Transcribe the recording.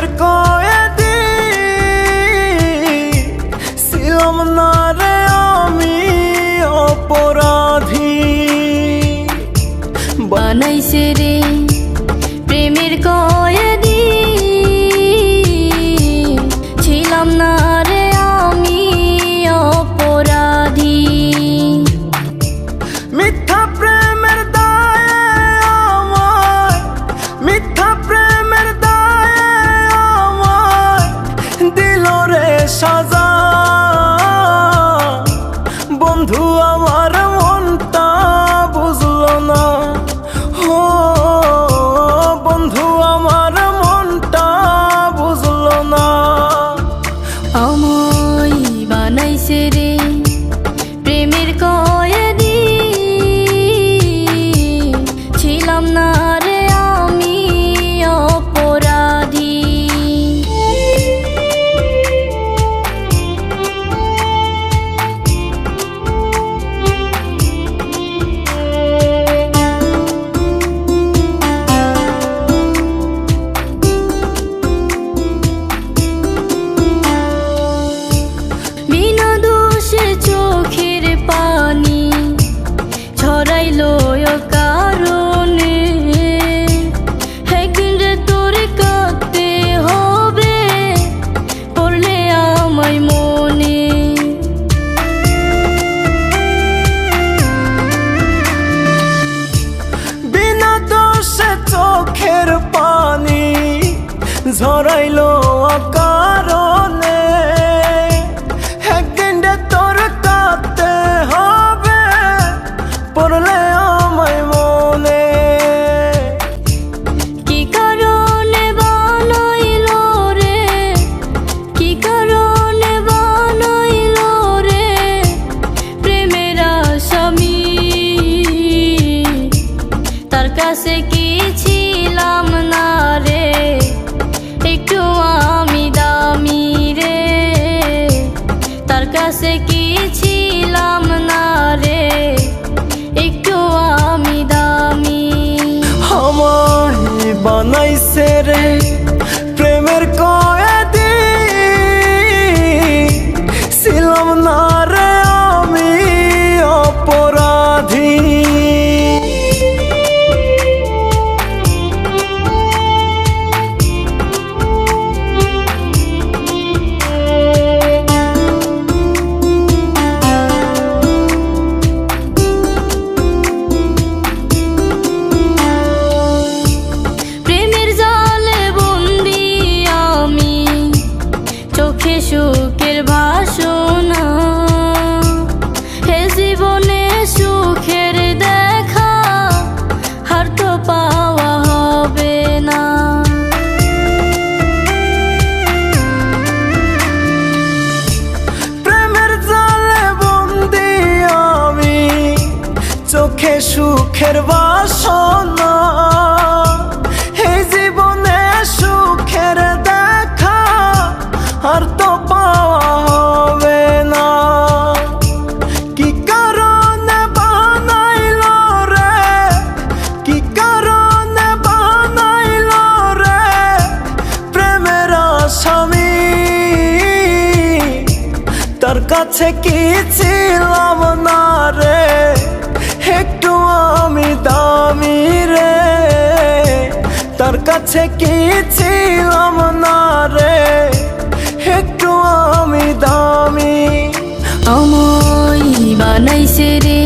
প্রেমের কয়েদি ছিলাম না রে আমি অপরাধী। বানাইছে রে প্রেমের কয়েদি ছিলাম না রে আমি অপরাধী। মিথ্যা প্রেমের দায়ে আমায়, মিথ্যা প্রেমের দায়ে আমায় দিল রে সাজা। বন্ধু আমার মনটা বুঝলো না, ও বন্ধু আমার মনটা বুঝলো না। আমায় বানাইছে রে প্রেমের কয়েদি ছিলাম না রে আমি অপরাধী। বিনা দোষে চোখের পানি ছড়াইলো কারণে, একদিন রে তোর কাঁদতে হবে পড়লে আমায় মনে। বিনা দোষে চোখের পানি ঝরাইলো অকারণে, একদিন রে তোর কাঁদতে হবে পড়লে আমায় মনে। কি কারণে বানাইলো রে, কি কারণে বানাইলো রে প্রেমের আসামি। তার কাছে কি ছিলাম না রে একটু আমি দামি রে, তার কাছে কি ছিলাম না রে একটু আমি দামি। আমায় বানাইছে রে প্রেমের কয়েদি ছিলাম না রে আমি অপরাধী। প্রেমের জালে বন্দি আমি চোখে সুখের ভাষণা, হে জীবনে সুখের দেখা আর তো পাওয়া হবে না। প্রেমের জালে বন্দি আমি চোখে সুখের বাসনা, এই জীবনে সুখের দেখা আর তো পাওয়া হবে না। কি কারণে বানাইলো রে, কি কারণে বানাইলো রে প্রেমের আসামি। তার কাছে কি ছিলাম না রে একটু আমি দামি রে, তার কাছে কি ছিলাম না রে একটু আমি দামি। আমায় বানাইছে রে